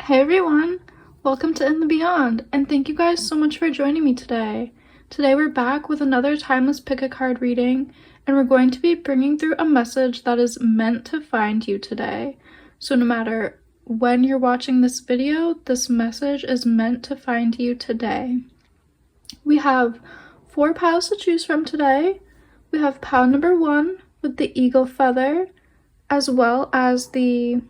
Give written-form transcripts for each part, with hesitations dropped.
Hey everyone, welcome to In the Beyond, and thank you guys so much for joining me today. Today we're back with another timeless pick a card reading, and we're going to be bringing through a message that is meant to find you today. So no matter when you're watching this video, this message is meant to find you today. We have 4 piles to choose from today. We have pile number 1 with the eagle feather, as well as the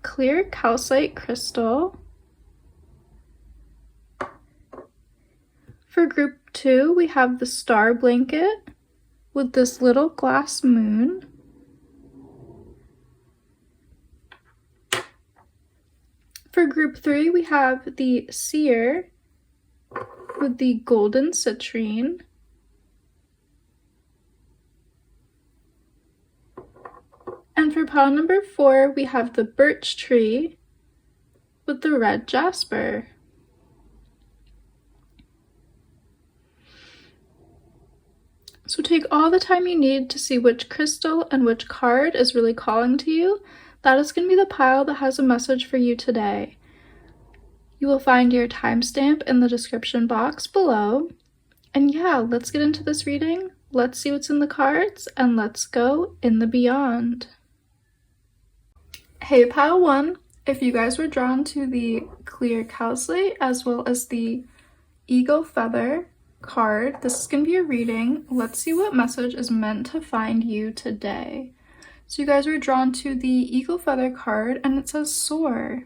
clear calcite crystal. For group 2, we have the star blanket with this little glass moon. For group 3, we have the seer with the golden citrine. And for pile number 4, we have the birch tree with the red jasper. So take all the time you need to see which crystal and which card is really calling to you. That is going to be the pile that has a message for you today. You will find your timestamp in the description box below. And yeah, let's get into this reading. Let's see what's in the cards, and let's go in the beyond. Hey pile 1, if you guys were drawn to the clear calcite as well as the eagle feather card, this is going to be a reading. Let's see what message is meant to find you today. So you guys were drawn to the eagle feather card, and it says soar.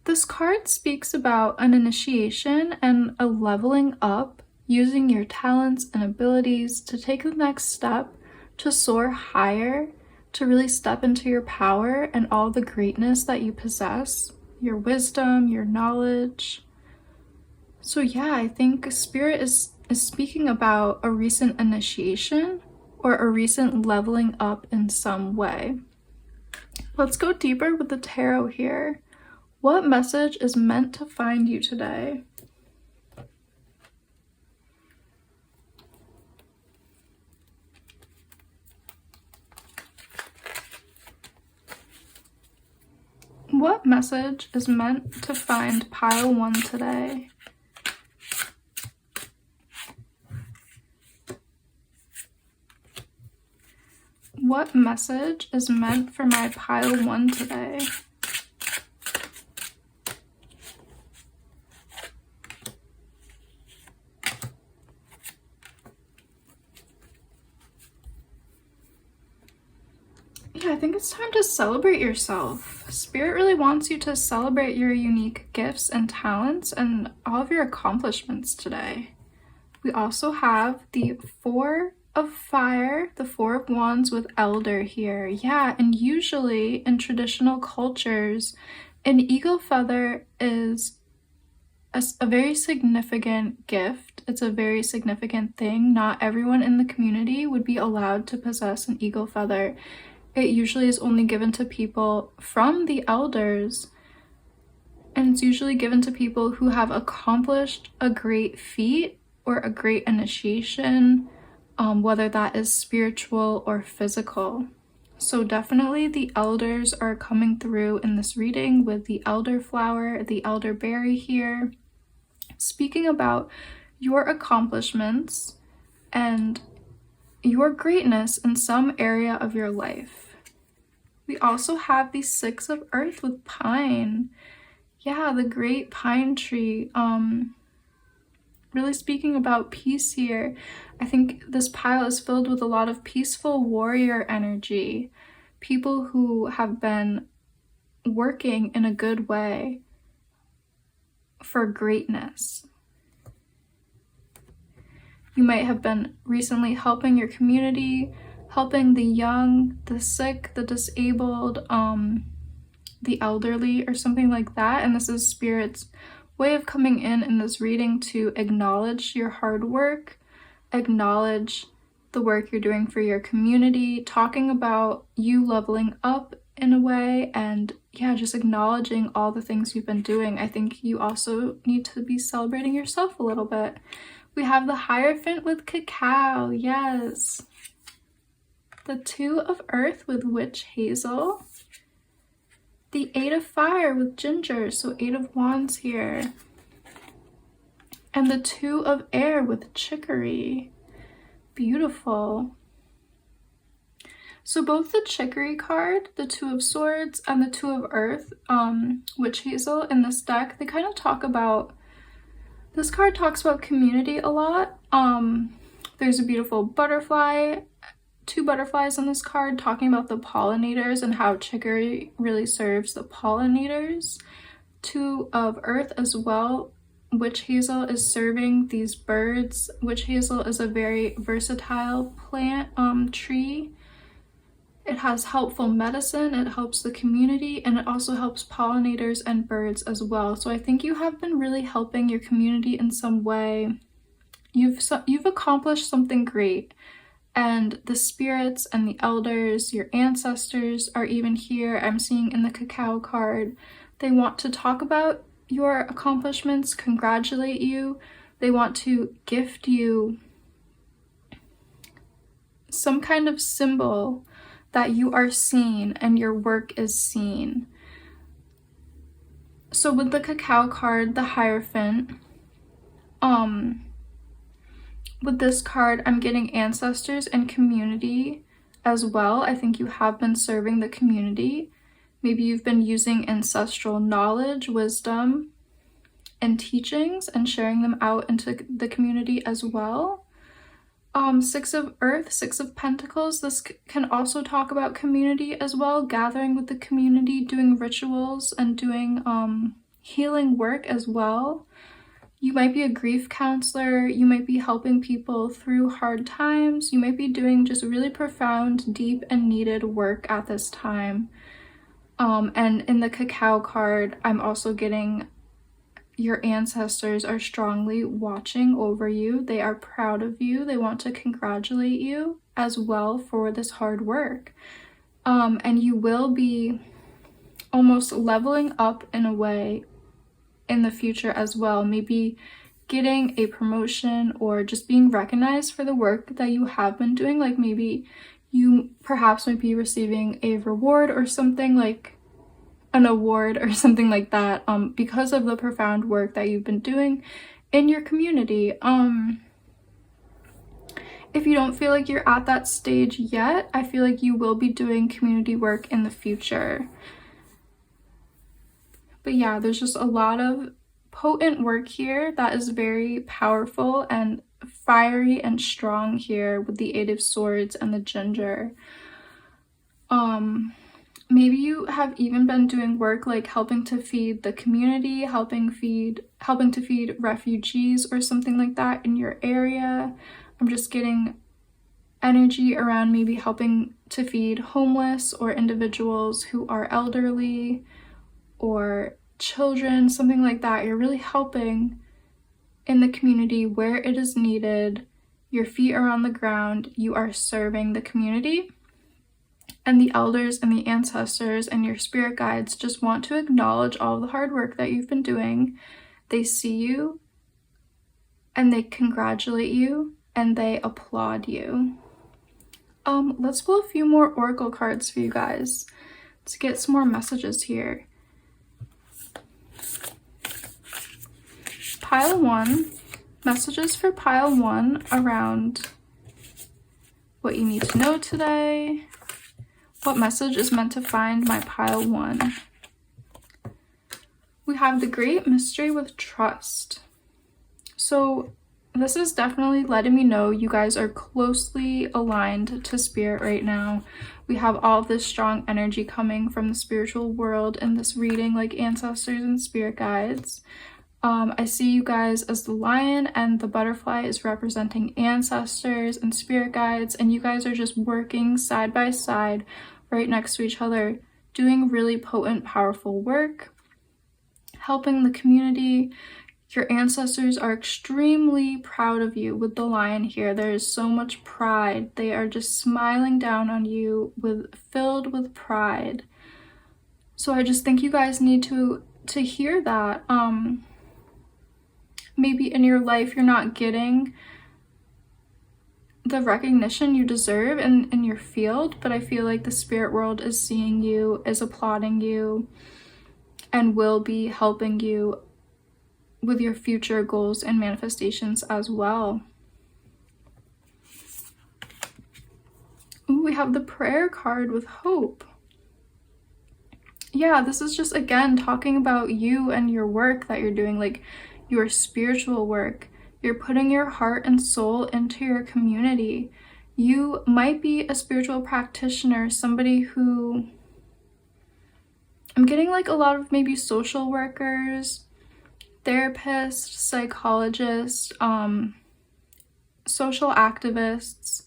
This card speaks about an initiation and a leveling up, using your talents and abilities to take the next step, to soar higher, to really step into your power and all the greatness that you possess, your wisdom, your knowledge. So yeah, I think Spirit is speaking about a recent initiation or a recent leveling up in some way. Let's go deeper with the tarot here. What message is meant to find you today? What message is meant to find pile 1 today? What message is meant for my pile 1 today? Yeah, I think it's time to celebrate yourself. Spirit really wants you to celebrate your unique gifts and talents and all of your accomplishments today. We also have the 4 of fire, the 4 of wands with elder here. Yeah, and usually in traditional cultures, an eagle feather is a very significant gift. It's a very significant thing. Not everyone in the community would be allowed to possess an eagle feather. It usually is only given to people from the elders, and it's usually given to people who have accomplished a great feat or a great initiation, whether that is spiritual or physical. So definitely the elders are coming through in this reading with the elder flower, the elderberry here, speaking about your accomplishments and your greatness in some area of your life. We also have the 6 of earth with pine. Yeah, the great pine tree. Really speaking about peace here. I think this pile is filled with a lot of peaceful warrior energy. People who have been working in a good way for greatness. You might have been recently helping your community, helping the young, the sick, the disabled, the elderly, or something like that. And this is Spirit's way of coming in this reading to acknowledge your hard work, acknowledge the work you're doing for your community, talking about you leveling up in a way, and yeah, just acknowledging all the things you've been doing. I think you also need to be celebrating yourself a little bit. We have the Hierophant with cacao, yes. The 2 of earth with witch hazel. the 8 of Fire with Ginger, so 8 of Wands here. And the 2 of Air with Chicory. Beautiful. So both the Chicory card, the 2 of Swords, and the 2 of Earth, Witch Hazel in this deck, they kind of talk about, this card talks about community a lot. There's a beautiful butterfly, 2 butterflies on this card talking about the pollinators and how Chicory really serves the pollinators. 2 of Earth as well. Witch Hazel is serving these birds. Witch Hazel is a very versatile plant, tree. It has helpful medicine, it helps the community, and it also helps pollinators and birds as well. So I think you have been really helping your community in some way. You've accomplished something great, and the spirits and the elders, your ancestors, are even here. I'm seeing in the Cacao card, they want to talk about your accomplishments, congratulate you. They want to gift you some kind of symbol that you are seen and your work is seen. So with the Cacao card, the Hierophant, with this card, I'm getting ancestors and community as well. I think you have been serving the community. Maybe you've been using ancestral knowledge, wisdom, and teachings and sharing them out into the community as well. 6 of Earth, 6 of Pentacles. This can also talk about community as well, gathering with the community, doing rituals and doing healing work as well. You might be a grief counselor. You might be helping people through hard times. You might be doing just really profound, deep, and needed work at this time. And in the Cacao card, I'm also getting your ancestors are strongly watching over you. They are proud of you. They want to congratulate you as well for this hard work. And you will be almost leveling up in a way in the future as well. Maybe getting a promotion or just being recognized for the work that you have been doing. Like maybe you perhaps might be receiving a reward or something, like an award or something like that, because of the profound work that you've been doing in your community. If you don't feel like you're at that stage yet, I feel like you will be doing community work in the future. But yeah, there's just a lot of potent work here that is very powerful and fiery and strong here with the 8 of Swords and the Ginger. Maybe you have even been doing work like helping to feed the community, helping to feed refugees or something like that in your area. I'm just getting energy around maybe helping to feed homeless or individuals who are elderly or children, something like that. You're really helping in the community where it is needed. Your feet are on the ground. You are serving the community. And the elders and the ancestors and your spirit guides just want to acknowledge all the hard work that you've been doing. They see you and they congratulate you and they applaud you. Let's pull a few more oracle cards for you guys to get some more messages here. Pile 1, messages for pile 1 around what you need to know today. What message is meant to find my pile 1? We have the Great Mystery with Trust. So this is definitely letting me know you guys are closely aligned to spirit right now. We have all this strong energy coming from the spiritual world in this reading, like ancestors and spirit guides. I see you guys as the lion, and the butterfly is representing ancestors and spirit guides, and you guys are just working side by side right next to each other, doing really potent, powerful work, helping the community. Your ancestors are extremely proud of you with the lion here. There is so much pride. They are just smiling down on you, filled with pride. So I just think you guys need to hear that. Maybe in your life you're not getting the recognition you deserve in your field, but I feel like the spirit world is seeing you, is applauding you, and will be helping you with your future goals and manifestations as well. Ooh, we have the prayer card with hope. Yeah, this is just, again, talking about you and your work that you're doing, like your spiritual work. You're putting your heart and soul into your community. You might be a spiritual practitioner, somebody who, I'm getting like a lot of maybe social workers, therapists, psychologists, social activists,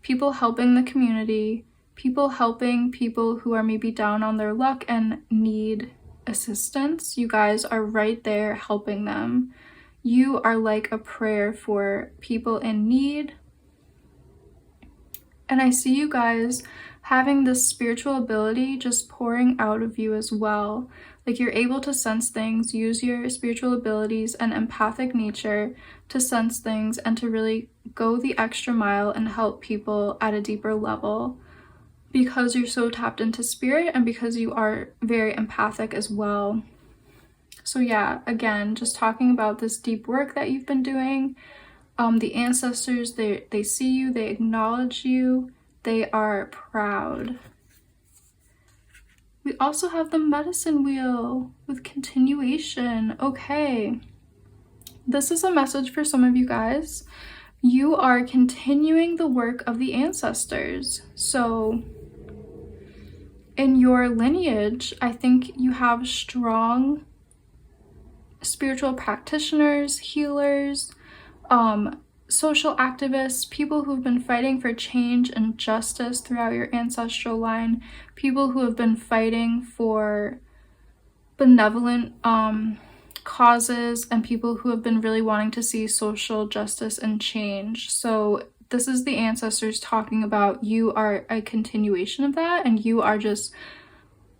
people helping the community, people helping people who are maybe down on their luck and need assistance. You guys are right there helping them. You are like a prayer for people in need. And I see you guys having this spiritual ability just pouring out of you as well. Like you're able to sense things, use your spiritual abilities and empathic nature to sense things and to really go the extra mile and help people at a deeper level, because you're so tapped into spirit and because you are very empathic as well. So yeah, again, just talking about this deep work that you've been doing. The ancestors, they see you, they acknowledge you, they are proud. We also have the medicine wheel with continuation. Okay, this is a message for some of you guys. You are continuing the work of the ancestors. So in your lineage, I think you have strong spiritual practitioners, healers, social activists, people who've been fighting for change and justice throughout your ancestral line, people who have been fighting for benevolent causes, and people who have been really wanting to see social justice and change. So this is the ancestors talking about you are a continuation of that, and you are just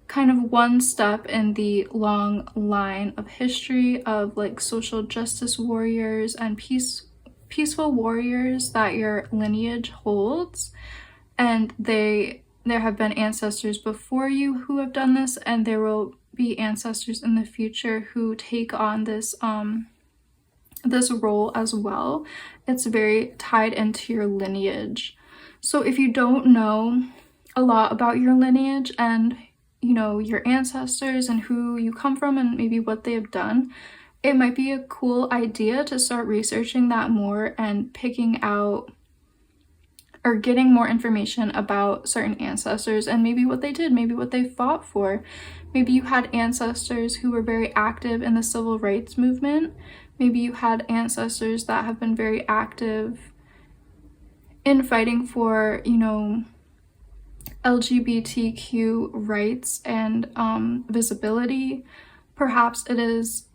kind of one step in the long line of history of like social justice warriors and peaceful warriors that your lineage holds. And there have been ancestors before you who have done this, and there will be ancestors in the future who take on this this role as well. It's very tied into your lineage. So if you don't know a lot about your lineage and you know your ancestors and who you come from and maybe what they have done, it might be a cool idea to start researching that more and picking out or getting more information about certain ancestors and maybe what they did, maybe what they fought for. Maybe you had ancestors who were very active in the civil rights movement. Maybe you had ancestors that have been very active in fighting for, you know, LGBTQ rights and visibility. Perhaps it is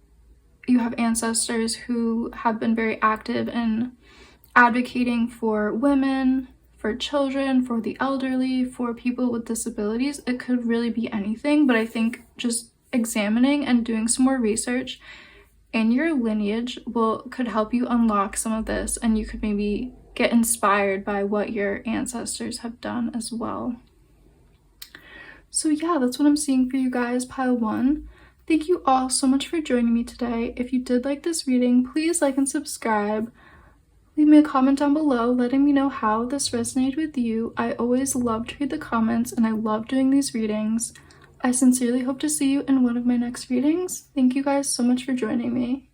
you have ancestors who have been very active in advocating for women, for children, for the elderly, for people with disabilities. It could really be anything, but I think just examining and doing some more research in your lineage could help you unlock some of this, and you could maybe get inspired by what your ancestors have done as well. So yeah, that's what I'm seeing for you guys, pile 1. Thank you all so much for joining me today. If you did like this reading, please like and subscribe. Leave me a comment down below letting me know how this resonated with you. I always love to read the comments and I love doing these readings. I sincerely hope to see you in one of my next readings. Thank you guys so much for joining me.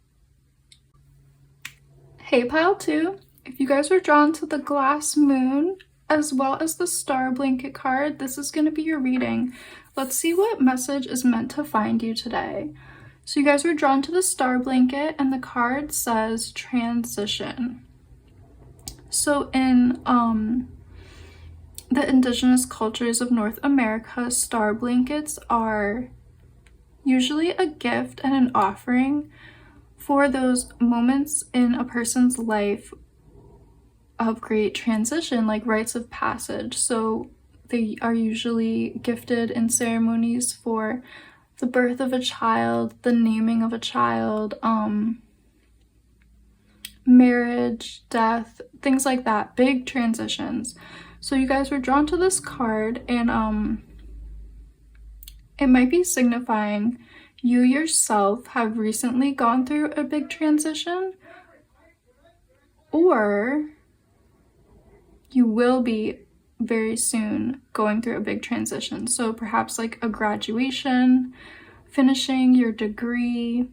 Hey pile 2, if you guys were drawn to the glass moon as well as the star blanket card, this is going to be your reading. Let's see what message is meant to find you today. So you guys were drawn to the star blanket and the card says transition. So in the indigenous cultures of North America, star blankets are usually a gift and an offering for those moments in a person's life of great transition, like rites of passage. So they are usually gifted in ceremonies for the birth of a child, the naming of a child, marriage, death, things like that, big transitions. So you guys were drawn to this card, and it might be signifying you yourself have recently gone through a big transition, or you will be very soon going through a big transition. So perhaps like a graduation, finishing your degree,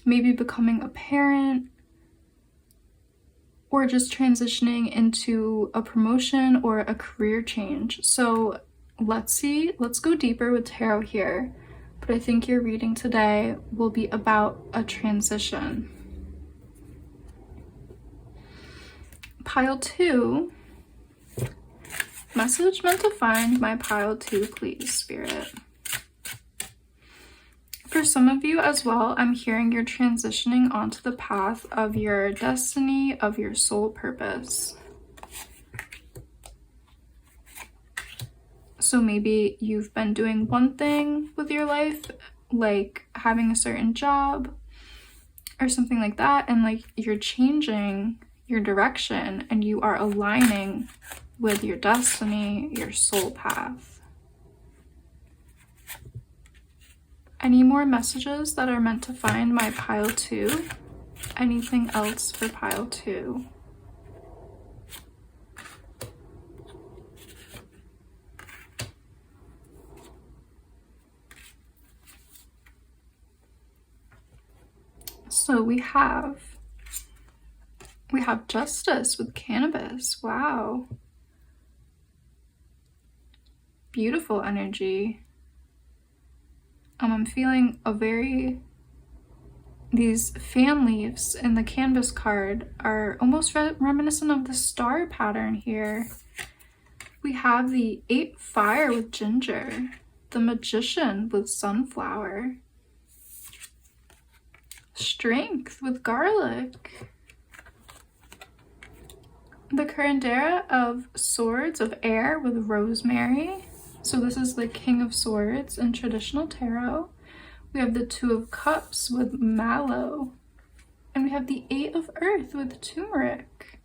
maybe becoming a parent, or just transitioning into a promotion or a career change. So let's go deeper with tarot here. But I think your reading today will be about a transition. Pile 2. Message meant to find my pile 2, please, Spirit. For some of you as well, I'm hearing you're transitioning onto the path of your destiny, of your soul purpose. So maybe you've been doing one thing with your life, like having a certain job or something like that, and like you're changing your direction and you are aligning with your destiny, your soul path. Any more messages that are meant to find my pile 2? Anything else for pile 2? So we have justice with cannabis. Wow. Beautiful energy. I'm feeling these fan leaves in the canvas card are almost reminiscent of the star pattern here. We have the 8 fire with ginger, the magician with sunflower, strength with garlic, the curandera of swords of air with rosemary. So this is the King of Swords in traditional tarot. We have the 2 of Cups with mallow. And we have the 8 of Earth with turmeric.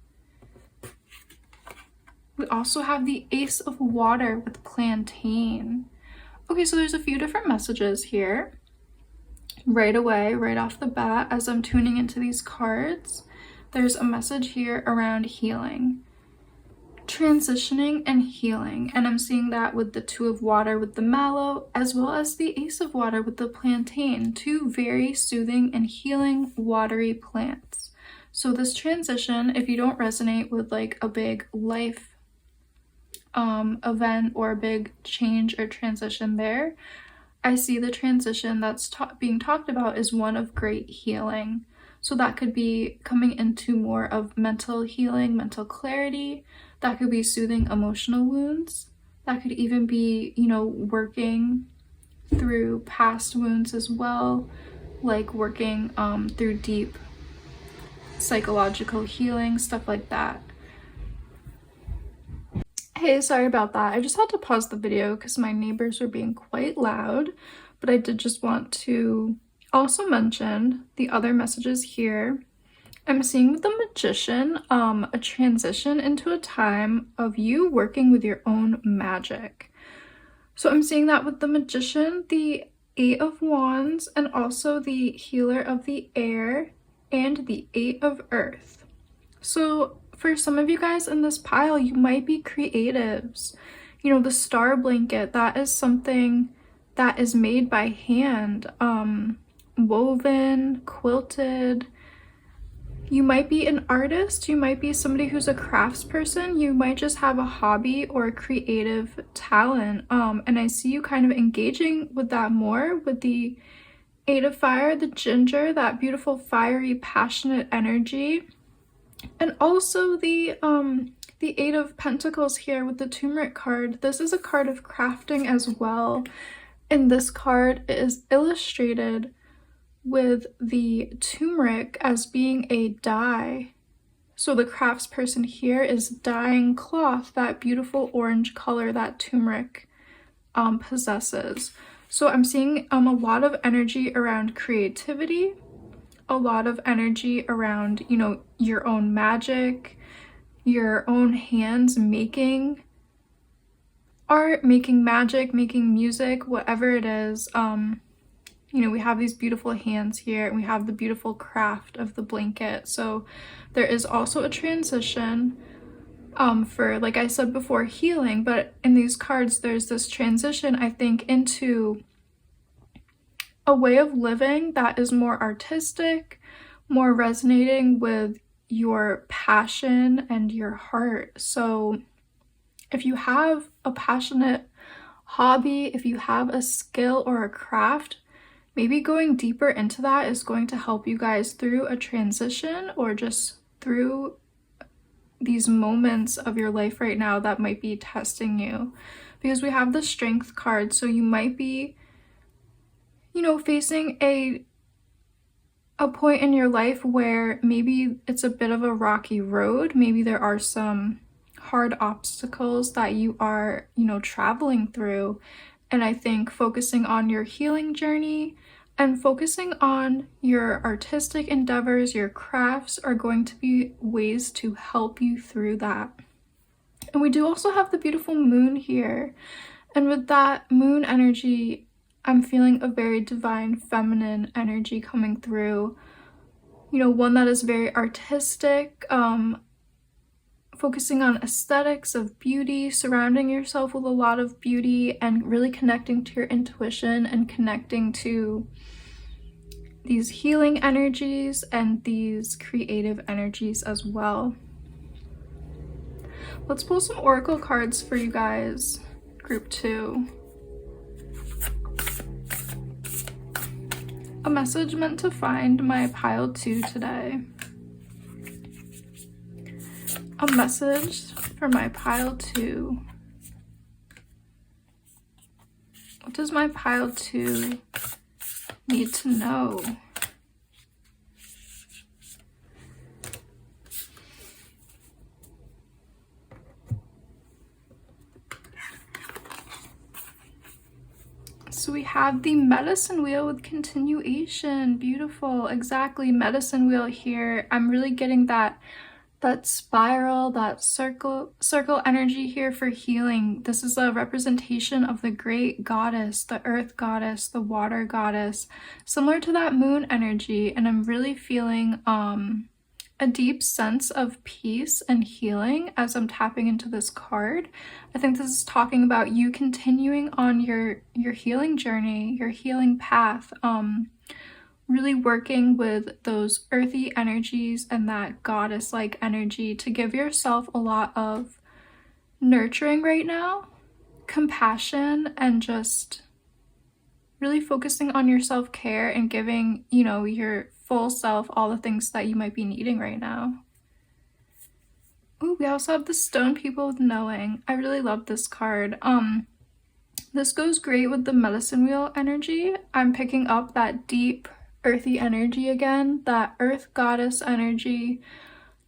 We also have the Ace of Water with plantain. Okay, so there's a few different messages here. Right away, right off the bat, as I'm tuning into these cards, there's a message here around healing. Transitioning and healing, and I'm seeing that with the 2 of water with the mallow, as well as the Ace of Water with the plantain, 2 very soothing and healing watery plants. So this transition, if you don't resonate with like a big life event or a big change or transition there, I see the transition that's being talked about is one of great healing. So that could be coming into more of mental healing, mental clarity. That could be soothing emotional wounds. That could even be, working through past wounds as well, like working through deep psychological healing, stuff like that. Hey, sorry about that. I just had to pause the video because my neighbors were being quite loud, but I did just want to also mention the other messages here. I'm seeing with the magician, a transition into a time of you working with your own magic. So I'm seeing that with the magician, the 8 of Wands, and also the healer of the air and the 8 of Earth. So for some of you guys in this pile, you might be creatives. The star blanket, that is something that is made by hand, woven, quilted. You might be an artist, you might be somebody who's a craftsperson, you might just have a hobby or a creative talent. And I see you kind of engaging with that more with the 8 of Fire, the ginger, that beautiful fiery, passionate energy. And also the 8 of Pentacles here with the turmeric card. This is a card of crafting as well. And this card is illustrated with the turmeric as being a dye. So the craftsperson here is dyeing cloth, that beautiful orange color that turmeric possesses. So I'm seeing a lot of energy around creativity, a lot of energy around, you know, your own magic, your own hands making art, making magic, making music, whatever it is. You know, we have these beautiful hands here, and we have the beautiful craft of the blanket. So there is also a transition for, like I said before, healing, but in these cards there's this transition, I think, into a way of living that is more artistic, more resonating with your passion and your heart. So if you have a passionate hobby, if you have a skill or a craft, maybe going deeper into that is going to help you guys through a transition, or just through these moments of your life right now that might be testing you. Because we have the Strength card, so you might be, you know, facing a point in your life where maybe it's a bit of a rocky road. Maybe there are some hard obstacles that you are, you know, traveling through. And I think focusing on your healing journey and focusing on your artistic endeavors, your crafts, are going to be ways to help you through that. And we do also have the beautiful moon here. And with that moon energy, I'm feeling a very divine feminine energy coming through. You know, one that is very artistic, focusing on aesthetics of beauty, surrounding yourself with a lot of beauty, and really connecting to your intuition and connecting to these healing energies and these creative energies as well. Let's pull some oracle cards for you guys, group 2. A message meant to find my pile 2 today. A message for my pile 2. What does my pile 2 need to know? So we have the medicine wheel with continuation. Beautiful. Exactly. Medicine wheel here. I'm really getting that spiral, that circle energy here for healing. This is a representation of the great goddess, the earth goddess, the water goddess, similar to that moon energy. And I'm really feeling a deep sense of peace and healing as I'm tapping into this card. I think this is talking about you continuing on your healing journey, your healing path, really working with those earthy energies and that goddess-like energy to give yourself a lot of nurturing right now, compassion, and just really focusing on your self-care and giving, you know, your full self all the things that you might be needing right now. Ooh, we also have the Stone People with Knowing. I really love this card. This goes great with the medicine wheel energy. I'm picking up that deep earthy energy again, that earth goddess energy,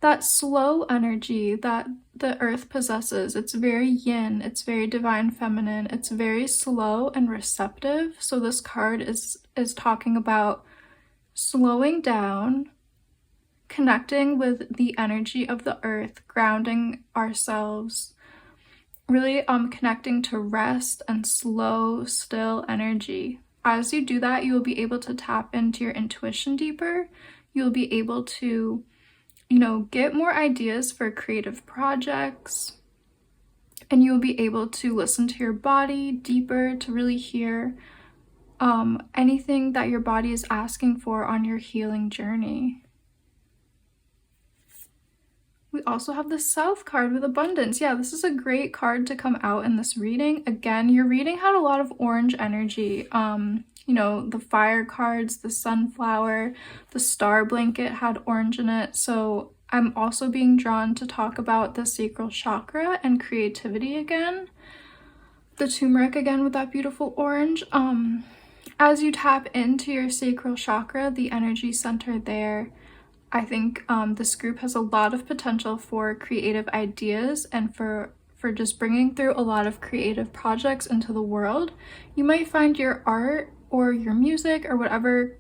that slow energy that the earth possesses. It's very yin, it's very divine feminine, it's very slow and receptive. So this card is talking about slowing down, connecting with the energy of the earth, grounding ourselves, really connecting to rest and slow, still energy. As you do that, you will be able to tap into your intuition deeper. You'll be able to, you know, get more ideas for creative projects, and you'll be able to listen to your body deeper to really hear anything that your body is asking for on your healing journey. We also have the South card with Abundance. Yeah, this is a great card to come out in this reading. Again, your reading had a lot of orange energy. You know, the fire cards, the sunflower, the star blanket had orange in it. So I'm also being drawn to talk about the sacral chakra and creativity again. The turmeric again with that beautiful orange. As you tap into your sacral chakra, the energy center there, I think this group has a lot of potential for creative ideas and for just bringing through a lot of creative projects into the world. You might find your art or your music or whatever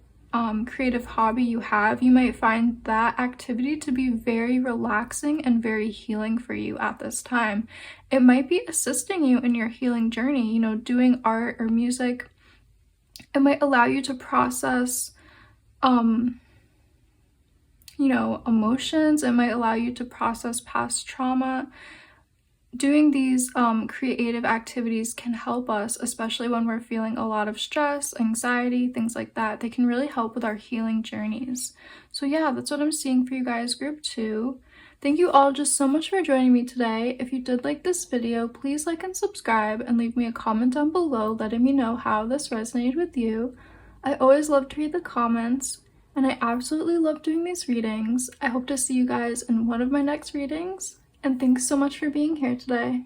creative hobby you have, you might find that activity to be very relaxing and very healing for you at this time. It might be assisting you in your healing journey, you know, doing art or music. It might allow you to process, you know, emotions. It might allow you to process past trauma. Doing these creative activities can help us, especially when we're feeling a lot of stress, anxiety, things like that. They can really help with our healing journeys. So yeah, that's what I'm seeing for you guys, group 2. Thank you all just so much for joining me today. If you did like this video, please like and subscribe and leave me a comment down below letting me know how this resonated with you. I always love to read the comments, and I absolutely love doing these readings. I hope to see you guys in one of my next readings. And thanks so much for being here today.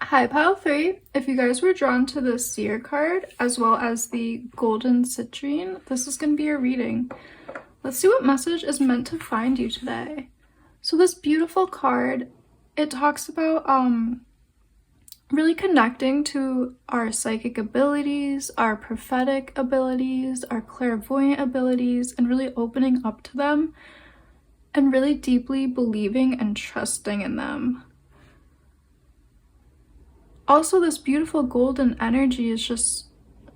Hi, pile 3. If you guys were drawn to the Seer card as well as the Golden Citrine, this is going to be your reading. Let's see what message is meant to find you today. So this beautiful card, it talks about really connecting to our psychic abilities, our prophetic abilities, our clairvoyant abilities, and really opening up to them and really deeply believing and trusting in them. Also, this beautiful golden energy is just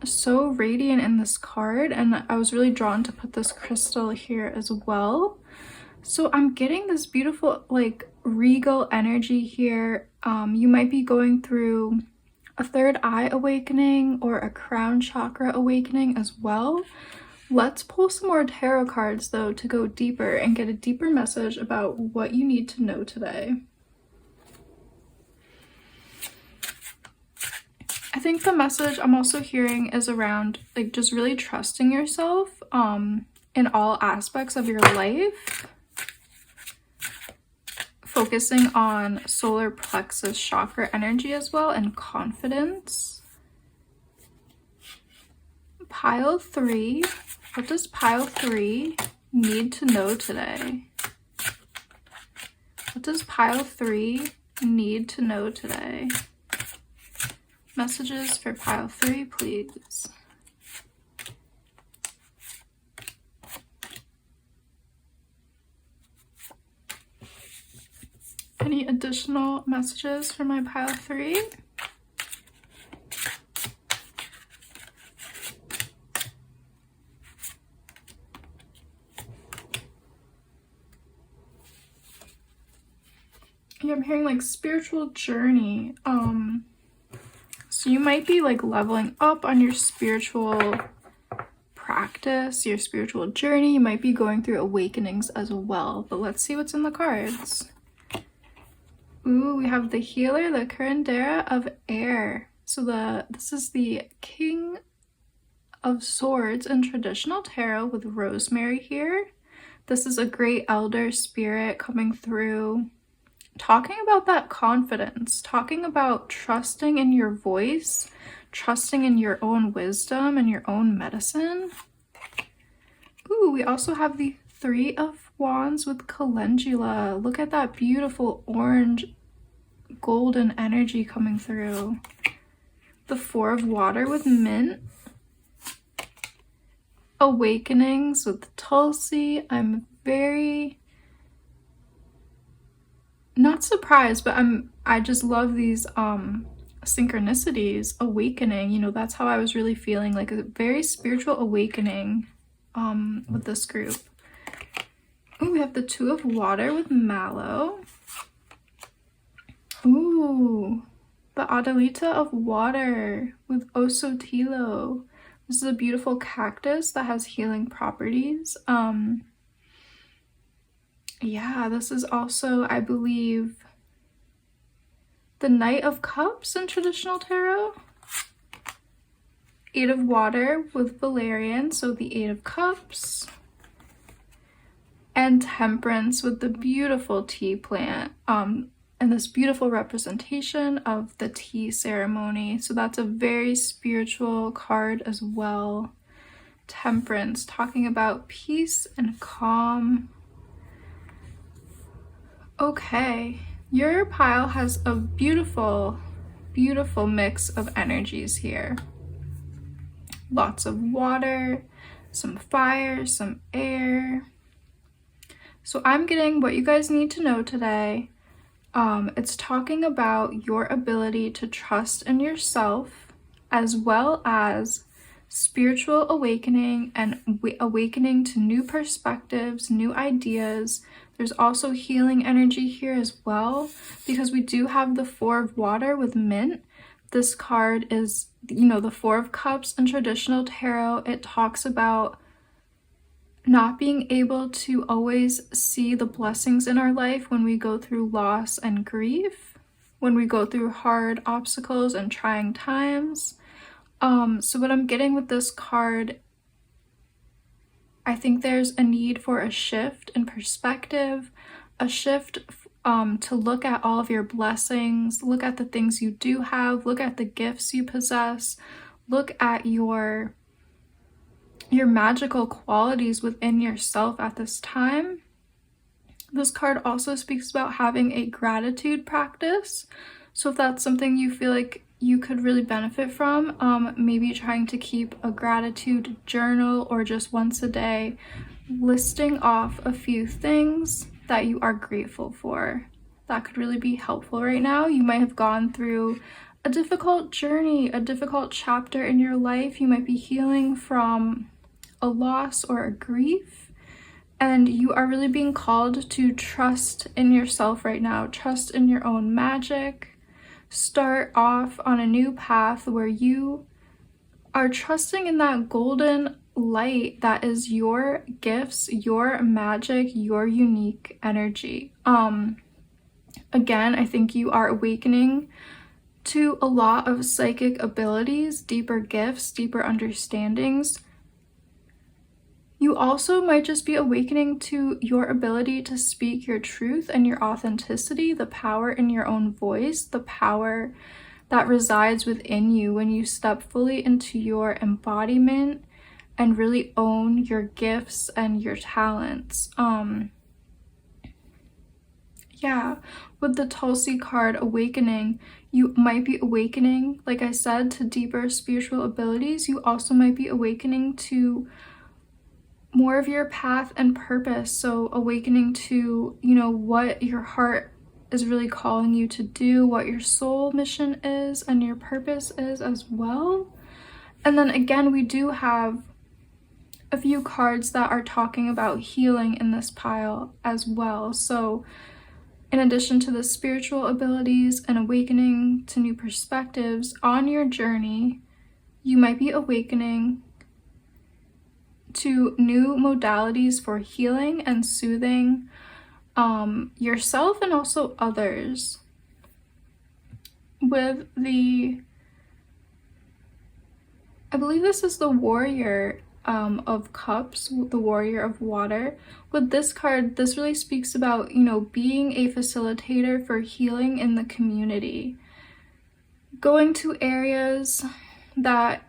so radiant in this card, and I was really drawn to put this crystal here as well. So I'm getting this beautiful, like, regal energy here. You might be going through a third eye awakening or a crown chakra awakening as well. Let's pull some more tarot cards though to go deeper and get a deeper message about what you need to know today. I think the message I'm also hearing is around like just really trusting yourself in all aspects of your life. Focusing on solar plexus chakra energy as well, and confidence. Pile 3. What does pile 3 need to know today? What does pile 3 need to know today? Messages for pile 3, please. Any additional messages for my pile 3? Yeah, I'm hearing like spiritual journey. So you might be like leveling up on your spiritual practice, your spiritual journey. You might be going through awakenings as well, but let's see what's in the cards. Ooh, we have the healer, the curandera of air. So this is the King of Swords in traditional tarot with rosemary here. This is a great elder spirit coming through, talking about that confidence, talking about trusting in your voice, trusting in your own wisdom and your own medicine. Ooh, we also have the 3 of Wands with calendula. Look at that beautiful orange golden energy coming through. The 4 of Water with mint. Awakenings with Tulsi. I'm very not surprised, but I just love these synchronicities. Awakening, you know, that's how I was really feeling, like a very spiritual awakening with this group. Ooh, we have the 2 of Water with mallow. Ooh, the Adelita of Water with Osotilo. This is a beautiful cactus that has healing properties. Yeah, this is also, I believe, the Knight of Cups in traditional tarot. 8 of Water with valerian, so the 8 of Cups. And Temperance with the beautiful tea plant, and this beautiful representation of the tea ceremony. So that's a very spiritual card as well. Temperance, talking about peace and calm. Okay, your pile has a beautiful, beautiful mix of energies here. Lots of water, some fire, some air. So I'm getting what you guys need to know today. It's talking about your ability to trust in yourself, as well as spiritual awakening and awakening to new perspectives, new ideas. There's also healing energy here as well, because we do have the Four of Water with Mint. This card is, the Four of Cups in traditional tarot. It talks about not being able to always see the blessings in our life when we go through loss and grief, when we go through hard obstacles and trying times. So what I'm getting with this card, I think there's a need for a shift in perspective, a shift to look at all of your blessings, look at the things you do have, look at the gifts you possess, look at your magical qualities within yourself at this time. This card also speaks about having a gratitude practice. So if that's something you feel like you could really benefit from, maybe trying to keep a gratitude journal, or just once a day listing off a few things that you are grateful for. That could really be helpful right now. You might have gone through a difficult journey, a difficult chapter in your life. You might be healing from a loss or a grief, and you are really being called to trust in yourself right now. Trust in your own magic. Start off on a new path where you are trusting in that golden light that is your gifts, your magic, your unique energy. Again, I think you are awakening to a lot of psychic abilities, deeper gifts, deeper understandings. You also might just be awakening to your ability to speak your truth and your authenticity, the power in your own voice, the power that resides within you when you step fully into your embodiment and really own your gifts and your talents. With the Tulsi card, awakening, you might be awakening, like I said, to deeper spiritual abilities. You also might be awakening to more of your path and purpose. So awakening to, what your heart is really calling you to do, what your soul mission is and your purpose is as well. And then again, we do have a few cards that are talking about healing in this pile as well. So in addition to the spiritual abilities and awakening to new perspectives on your journey, you might be awakening to new modalities for healing and soothing yourself and also others. With I believe this is the Warrior of Cups, the Warrior of Water. With this card, this really speaks about, being a facilitator for healing in the community. Going to areas that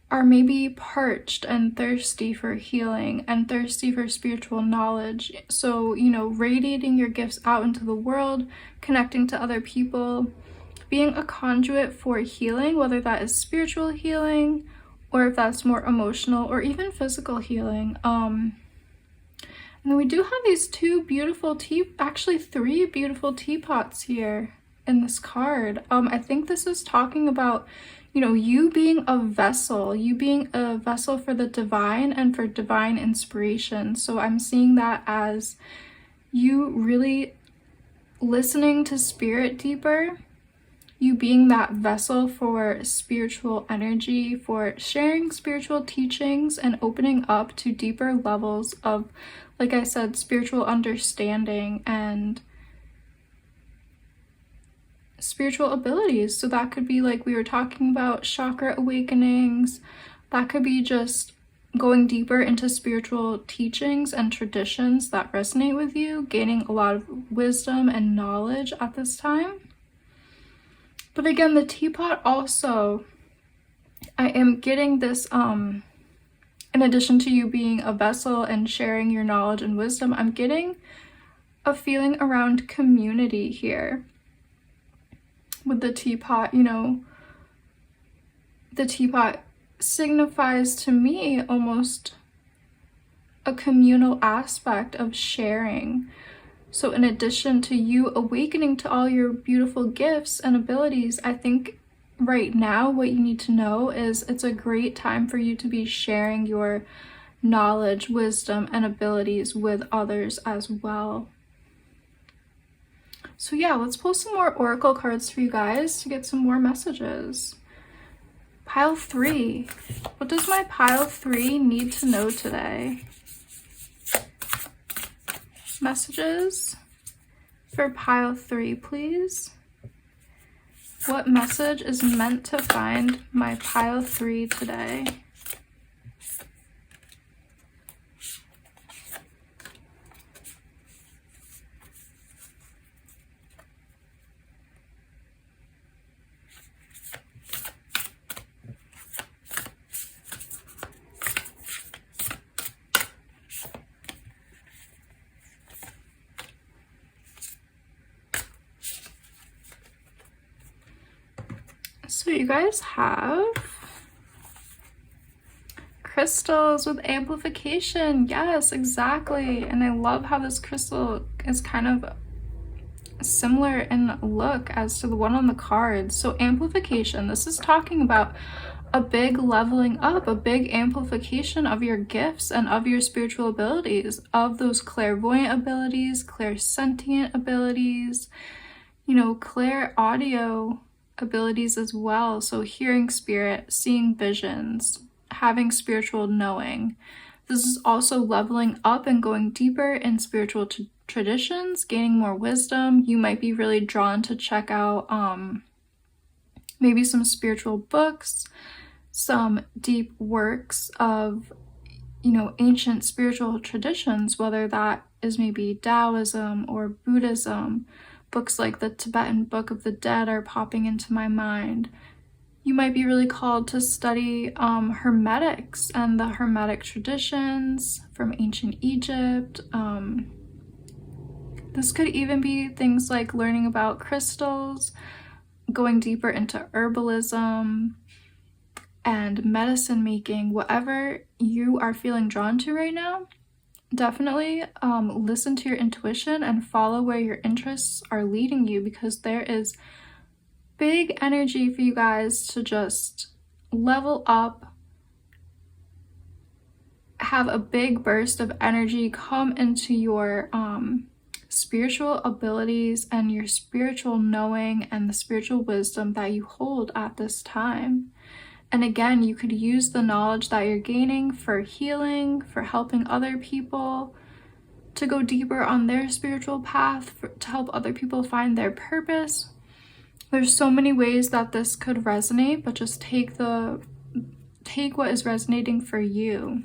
are maybe parched and thirsty for healing and thirsty for spiritual knowledge. So, radiating your gifts out into the world, connecting to other people, being a conduit for healing, whether that is spiritual healing or if that's more emotional or even physical healing. And then we do have these three beautiful teapots here in this card. I think this is talking about you being a vessel for the divine and for divine inspiration. So I'm seeing that as you really listening to spirit deeper, you being that vessel for spiritual energy, for sharing spiritual teachings and opening up to deeper levels of, like I said, spiritual understanding and spiritual abilities. So that could be, like we were talking about, chakra awakenings. That could be just going deeper into spiritual teachings and traditions that resonate with you, gaining a lot of wisdom and knowledge at this time. But again, the teapot also, I am getting this, in addition to you being a vessel and sharing your knowledge and wisdom, I'm getting a feeling around community here. With the teapot, the teapot signifies to me almost a communal aspect of sharing. So in addition to you awakening to all your beautiful gifts and abilities, I think right now what you need to know is it's a great time for you to be sharing your knowledge, wisdom, and abilities with others as well. So yeah, let's pull some more oracle cards for you guys to get some more messages. Pile 3. What does my pile 3 need to know today? Messages for pile 3, please. What message is meant to find my pile 3 today? So you guys have crystals with amplification. Yes, exactly. And I love how this crystal is kind of similar in look as to the one on the cards. So amplification, this is talking about a big leveling up, a big amplification of your gifts and of your spiritual abilities, of those clairvoyant abilities, clairsentient abilities, clairaudio abilities as well. So hearing spirit, seeing visions, having spiritual knowing. This is also leveling up and going deeper in spiritual traditions, gaining more wisdom. You might be really drawn to check out maybe some spiritual books, some deep works of ancient spiritual traditions, whether that is maybe Taoism or Buddhism. Books like the Tibetan Book of the Dead are popping into my mind. You might be really called to study Hermetics and the Hermetic traditions from ancient Egypt. This could even be things like learning about crystals, going deeper into herbalism and medicine making. Whatever you are feeling drawn to right now, definitely listen to your intuition and follow where your interests are leading you, because there is big energy for you guys to just level up, have a big burst of energy come into your spiritual abilities and your spiritual knowing and the spiritual wisdom that you hold at this time. And again, you could use the knowledge that you're gaining for healing, for helping other people, to go deeper on their spiritual path, to help other people find their purpose. There's so many ways that this could resonate, but just take what is resonating for you.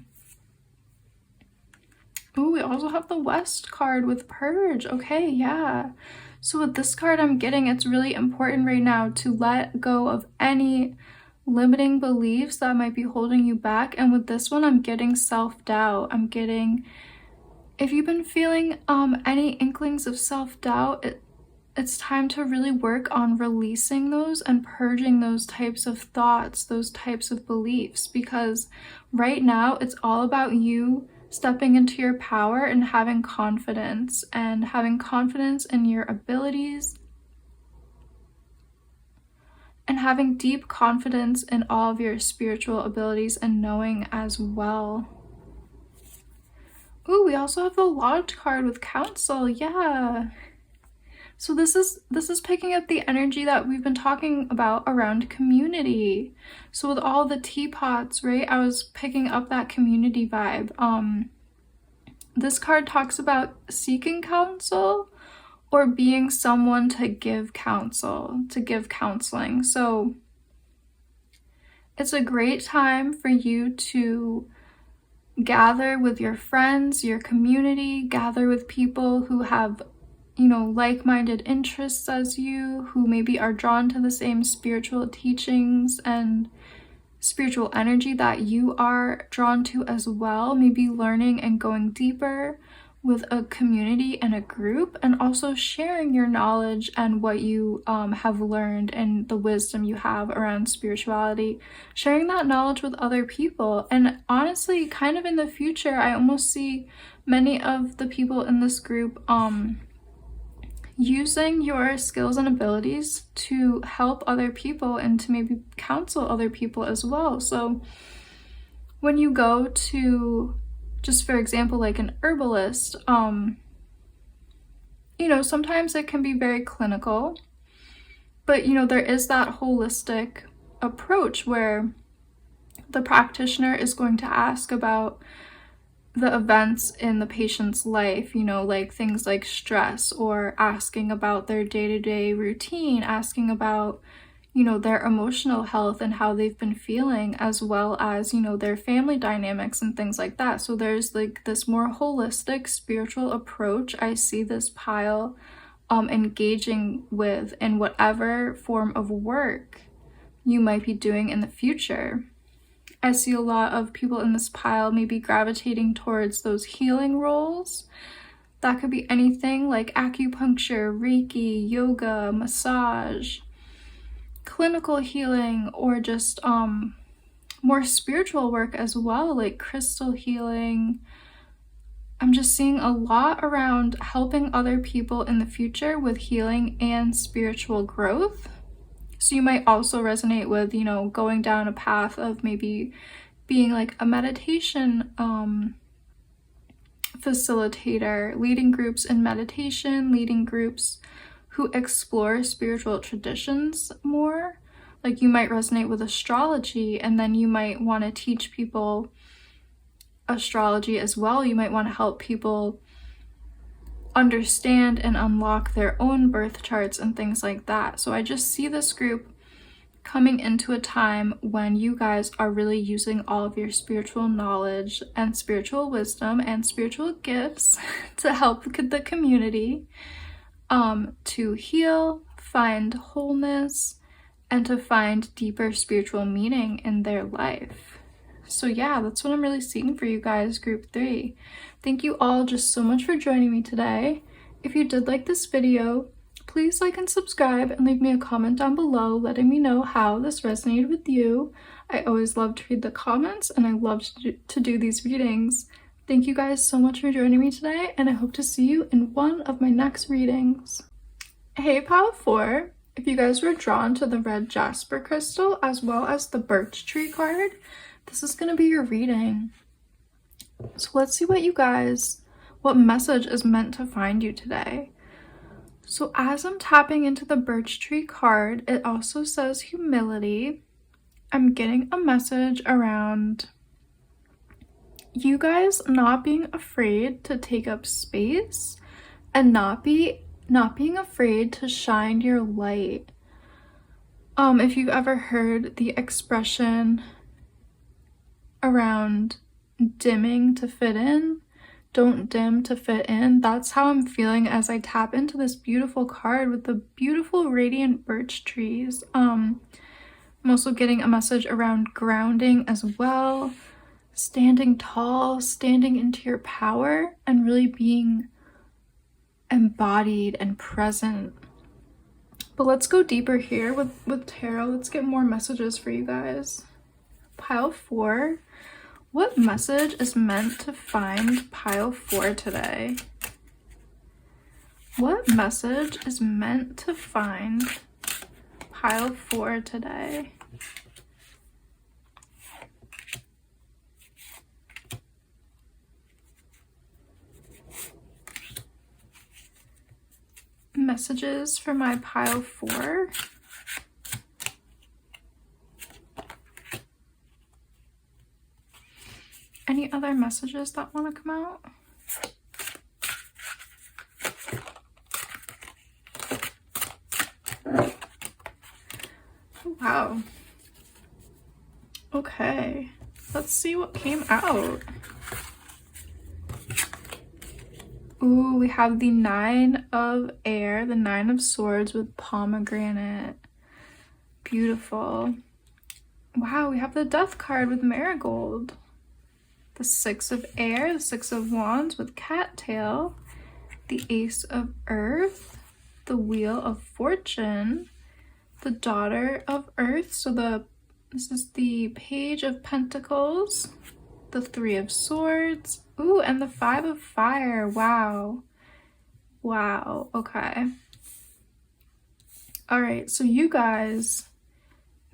Ooh, we also have the West card with Purge. Okay, yeah. So with this card I'm getting, it's really important right now to let go of any limiting beliefs that might be holding you back. And with this one, I'm getting self-doubt. I'm getting, if you've been feeling any inklings of self-doubt, it's time to really work on releasing those and purging those types of thoughts, those types of beliefs, because right now it's all about you stepping into your power and having confidence in your abilities, and having deep confidence in all of your spiritual abilities and knowing as well. Ooh, we also have the Lodge card with Counsel. Yeah. So this is picking up the energy that we've been talking about around community. So with all the teapots, right, I was picking up that community vibe. This card talks about seeking counsel or being someone to give counsel, to give counseling. So it's a great time for you to gather with your friends, your community, gather with people who have, like-minded interests as you, who maybe are drawn to the same spiritual teachings and spiritual energy that you are drawn to as well, maybe learning and going deeper with a community and a group, and also sharing your knowledge and what you have learned and the wisdom you have around spirituality, sharing that knowledge with other people. And honestly, kind of in the future, I almost see many of the people in this group using your skills and abilities to help other people and to maybe counsel other people as well. So when you go to, just for example, like an herbalist, you know, sometimes it can be very clinical, but you know, there is that holistic approach where the practitioner is going to ask about the events in the patient's life, you know, like things like stress, or asking about their day-to-day routine, asking about, you know, their emotional health and how they've been feeling, as well as, you know, their family dynamics and things like that. So there's like this more holistic spiritual approach I see this pile engaging with in whatever form of work you might be doing in the future. I see a lot of people in this pile maybe gravitating towards those healing roles. That could be anything like acupuncture, Reiki, yoga, massage, clinical healing, or just more spiritual work as well, like crystal healing. I'm just seeing a lot around helping other people in the future with healing and spiritual growth. So you might also resonate with, you know, going down a path of maybe being like a meditation facilitator, leading groups in meditation, leading groups who explore spiritual traditions more. Like you might resonate with astrology, and then you might want to teach people astrology as well. You might want to help people understand and unlock their own birth charts and things like that. So I just see this group coming into a time when you guys are really using all of your spiritual knowledge and spiritual wisdom and spiritual gifts to help the community to heal, find wholeness, and to find deeper spiritual meaning in their life. So yeah, that's what I'm really seeing for you guys, group 3. Thank you all just so much for joining me today. If you did like this video, please like and subscribe and leave me a comment down below letting me know how this resonated with you. I always love to read the comments, and I love to do these readings. Thank you guys so much for joining me today, and I hope to see you in one of my next readings. Hey Pile 4, if you guys were drawn to the red jasper crystal as well as the birch tree card, this is going to be your reading. So let's see what message is meant to find you today. So as I'm tapping into the birch tree card, it also says humility. I'm getting a message around you guys not being afraid to take up space and not being afraid to shine your light. If you've ever heard the expression around dimming to fit in, don't dim to fit in, that's how I'm feeling as I tap into this beautiful card with the beautiful radiant birch trees. I'm also getting a message around grounding as well, standing tall, standing into your power, and really being embodied and present. But let's go deeper here with tarot. Let's get more messages for you guys. Pile 4. What message is meant to find Pile 4 today? What message is meant to find Pile 4 today? Messages for my Pile 4. Any other messages that want to come out? Wow. Okay, let's see what came out. Ooh, we have the 9 of air, the 9 of swords with pomegranate. Beautiful. Wow, we have the death card with marigold. the Six of Air, the Six of Wands with cattail, the Ace of Earth, the Wheel of Fortune, the Daughter of Earth, so this is the Page of Pentacles, the Three of Swords, ooh, and the Five of Fire. Wow. Wow, okay. All right, so you guys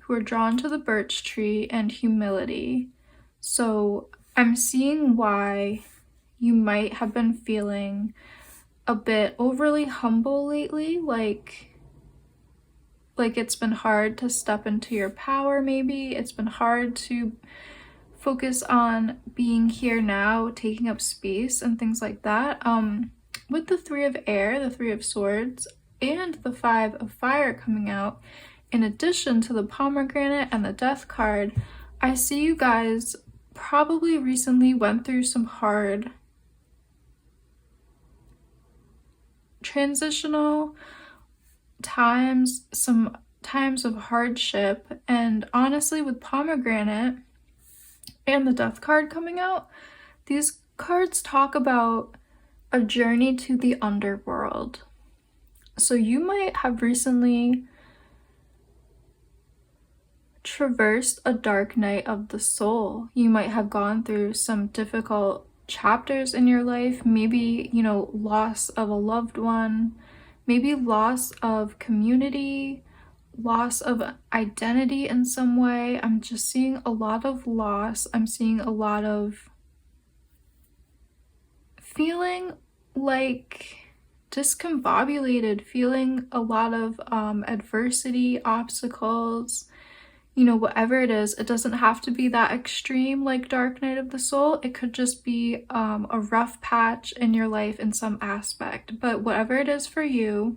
who are drawn to the birch tree and humility, so I'm seeing why you might have been feeling a bit overly humble lately, like it's been hard to step into your power. Maybe it's been hard to focus on being here now, taking up space and things like that. With the Three of Air, the Three of Swords, and the Five of Fire coming out, in addition to the pomegranate and the Death card, I see you guys probably recently went through some hard transitional times, some times of hardship. And honestly, with pomegranate and the Death card coming out, these cards talk about a journey to the underworld. So you might have recently traversed a dark night of the soul. You might have gone through some difficult chapters in your life, maybe, loss of a loved one, maybe loss of community, loss of identity in some way. I'm just seeing a lot of loss. I'm seeing a lot of feeling like discombobulated, feeling a lot of adversity, obstacles, whatever it is. It doesn't have to be that extreme like Dark Night of the Soul. It could just be a rough patch in your life in some aspect. But whatever it is for you,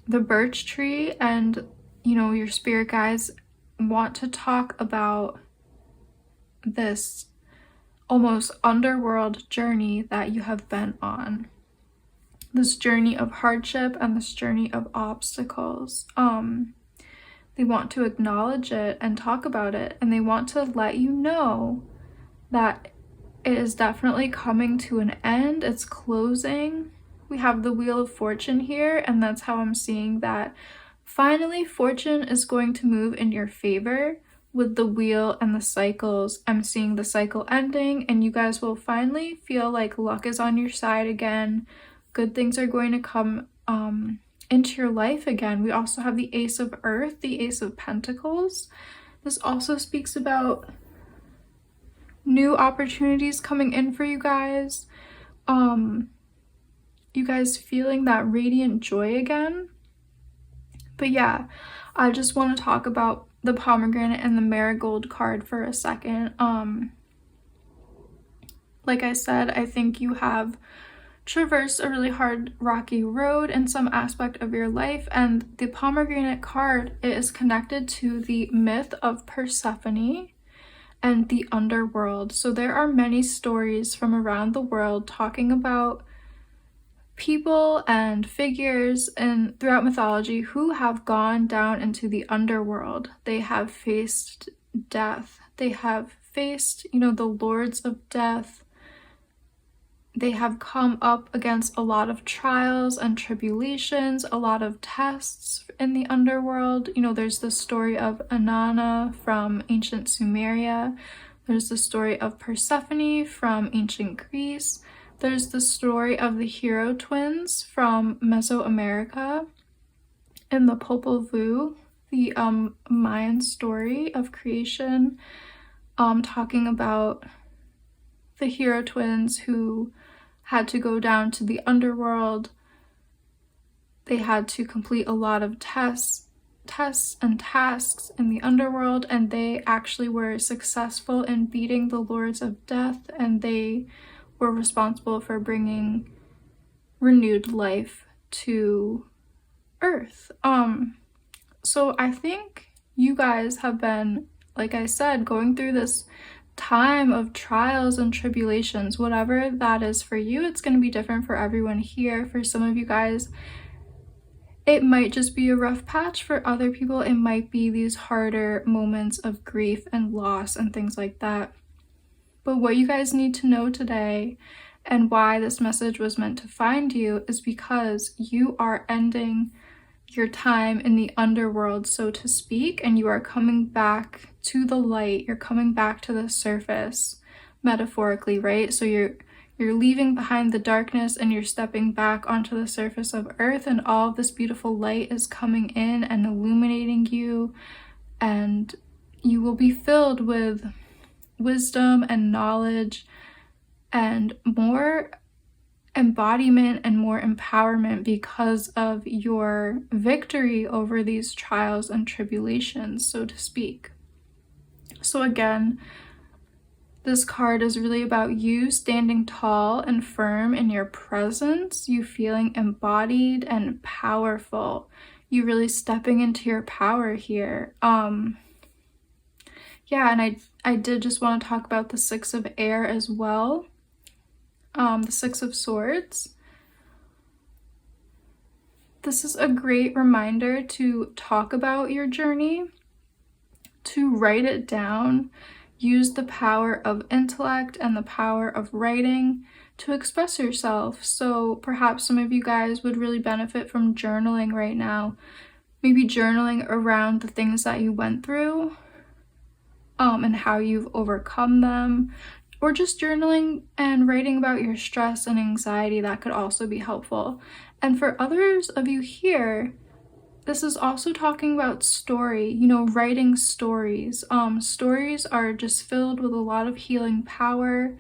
the birch tree and, your spirit guides want to talk about this almost underworld journey that you have been on. This journey of hardship and this journey of obstacles. They want to acknowledge it and talk about it, and they want to let you know that it is definitely coming to an end. It's closing. We have the Wheel of Fortune here, and that's how I'm seeing that finally fortune is going to move in your favor. With the wheel and the cycles, I'm seeing the cycle ending, and you guys will finally feel like luck is on your side again. Good things are going to come into your life again. We also have the Ace of Earth, the Ace of Pentacles. This also speaks about new opportunities coming in for you guys. You guys feeling that radiant joy again. But yeah, I just want to talk about the pomegranate and the marigold card for a second. Like I said, I think you have traversed a really hard rocky road in some aspect of your life, and the pomegranate card, it is connected to the myth of Persephone and the underworld. So there are many stories from around the world talking about people and figures and throughout mythology who have gone down into the underworld. They have faced death. They have faced, the lords of death. They have come up against a lot of trials and tribulations, a lot of tests in the underworld. There's the story of Inanna from ancient Sumeria. There's the story of Persephone from ancient Greece. There's the story of the hero twins from Mesoamerica in the Popol Vuh, the Mayan story of creation, talking about the hero twins who had to go down to the underworld. They had to complete a lot of tests and tasks in the underworld, and they actually were successful in beating the lords of death, and they were responsible for bringing renewed life to Earth. So I think you guys have been, like I said, going through this time of trials and tribulations. Whatever that is for you, it's going to be different for everyone here. For some of you guys, it might just be a rough patch. For other people, it might be these harder moments of grief and loss and things like that. But what you guys need to know today, and why this message was meant to find you, is because you are ending your time in the underworld, so to speak, and you are coming back to the light. You're coming back to the surface, metaphorically, right? So you're leaving behind the darkness and you're stepping back onto the surface of earth, and all of this beautiful light is coming in and illuminating you, and you will be filled with wisdom and knowledge and more embodiment and more empowerment because of your victory over these trials and tribulations, so to speak. So again, this card is really about you standing tall and firm in your presence, you feeling embodied and powerful, you really stepping into your power here. Yeah, and I did just want to talk about the Six of Air as well. The Six of Swords. This is a great reminder to talk about your journey, to write it down, use the power of intellect and the power of writing to express yourself. So perhaps some of you guys would really benefit from journaling right now. Maybe journaling around the things that you went through, and how you've overcome them, or just journaling and writing about your stress and anxiety. That could also be helpful. And for others of you here, this is also talking about story, writing stories. Stories are just filled with a lot of healing power.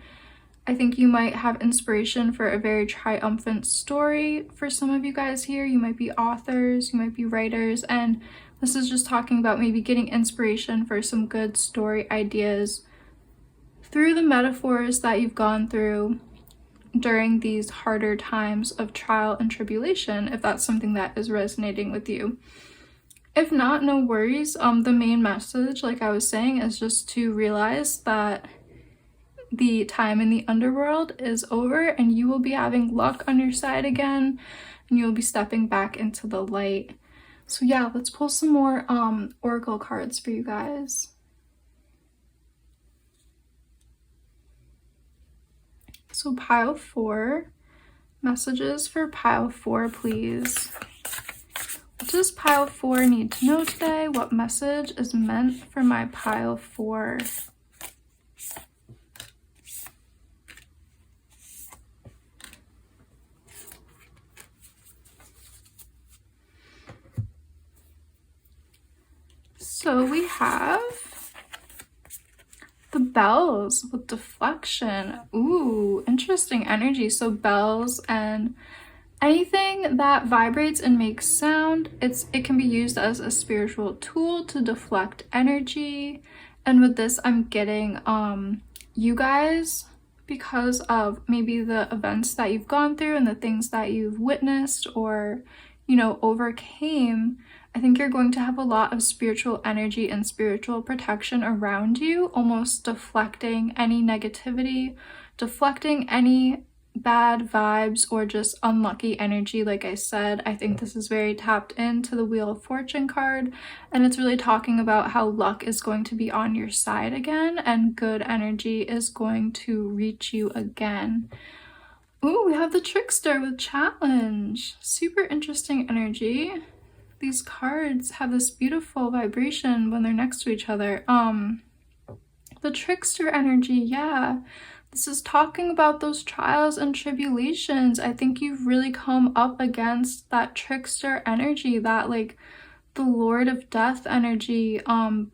I think you might have inspiration for a very triumphant story. For some of you guys here, you might be authors, you might be writers, and this is just talking about maybe getting inspiration for some good story ideas through the metaphors that you've gone through during these harder times of trial and tribulation, if that's something that is resonating with you. If not, no worries. The main message, like I was saying, is just to realize that the time in the underworld is over and you will be having luck on your side again, and you'll be stepping back into the light. So yeah, let's pull some more oracle cards for you guys. So pile 4, messages for pile 4, please. What does pile 4 need to know today? What message is meant for my pile 4? So we have the bells with deflection. Ooh, interesting energy. So bells and anything that vibrates and makes sound, it can be used as a spiritual tool to deflect energy. And with this, I'm getting you guys, because of maybe the events that you've gone through and the things that you've witnessed or overcame, I think you're going to have a lot of spiritual energy and spiritual protection around you, almost deflecting any negativity, deflecting any bad vibes or just unlucky energy. Like I said, I think this is very tapped into the Wheel of Fortune card, and it's really talking about how luck is going to be on your side again and good energy is going to reach you again. Ooh, we have the Trickster with challenge. Super interesting energy. These cards have this beautiful vibration when they're next to each other. The Trickster energy, yeah. This is talking about those trials and tribulations. I think you've really come up against that trickster energy, that like the Lord of Death energy,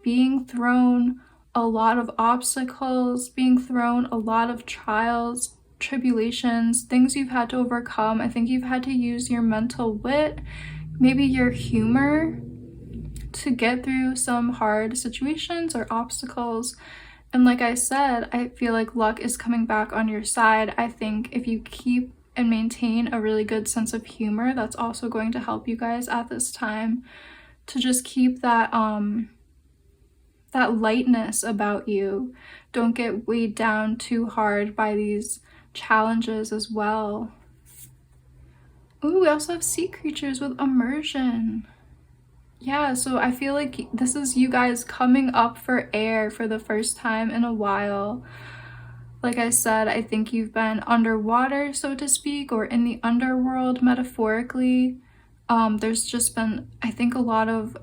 being thrown a lot of obstacles, being thrown a lot of trials, tribulations, things you've had to overcome. I think you've had to use your mental wit, maybe your humor, to get through some hard situations or obstacles. And like I said, I feel like luck is coming back on your side. I think if you keep and maintain a really good sense of humor, that's also going to help you guys at this time to just keep that that lightness about you. Don't get weighed down too hard by these challenges as well. Ooh, we also have sea creatures with immersion. Yeah, so I feel like this is you guys coming up for air for the first time in a while. Like I said, I think you've been underwater, so to speak, or in the underworld metaphorically. There's just been, I think, a lot of,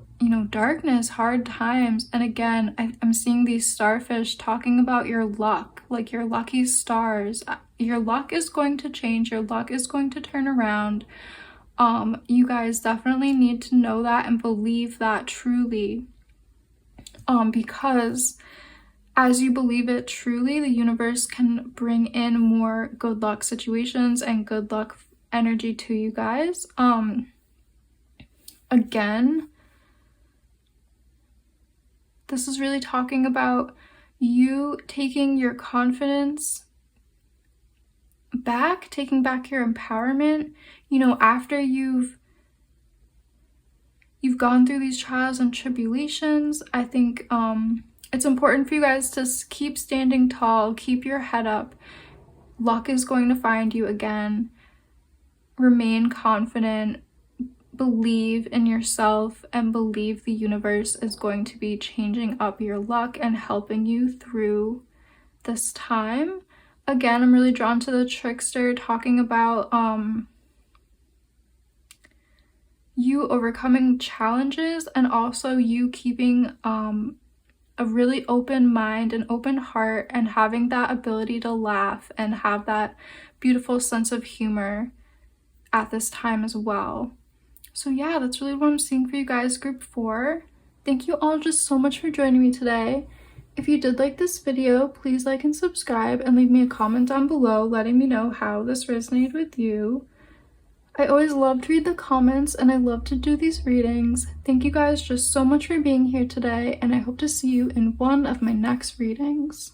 darkness, hard times. And again, I'm seeing these starfish talking about your luck, like your lucky stars. Your luck is going to change, your luck is going to turn around. You guys definitely need to know that and believe that truly. Because as you believe it truly, the universe can bring in more good luck situations and good luck energy to you guys. Again, this is really talking about you taking your confidence back, taking back your empowerment, after you've gone through these trials and tribulations. I think it's important for you guys to keep standing tall, keep your head up. Luck is going to find you again. Remain confident, believe in yourself, and believe the universe is going to be changing up your luck and helping you through this time. Again, I'm really drawn to the trickster talking about you overcoming challenges and also you keeping a really open mind and open heart and having that ability to laugh and have that beautiful sense of humor at this time as well. So yeah, that's really what I'm seeing for you guys, group 4. Thank you all just so much for joining me today. If you did like this video, please like and subscribe and leave me a comment down below letting me know how this resonated with you. I always love to read the comments and I love to do these readings. Thank you guys just so much for being here today, and I hope to see you in one of my next readings.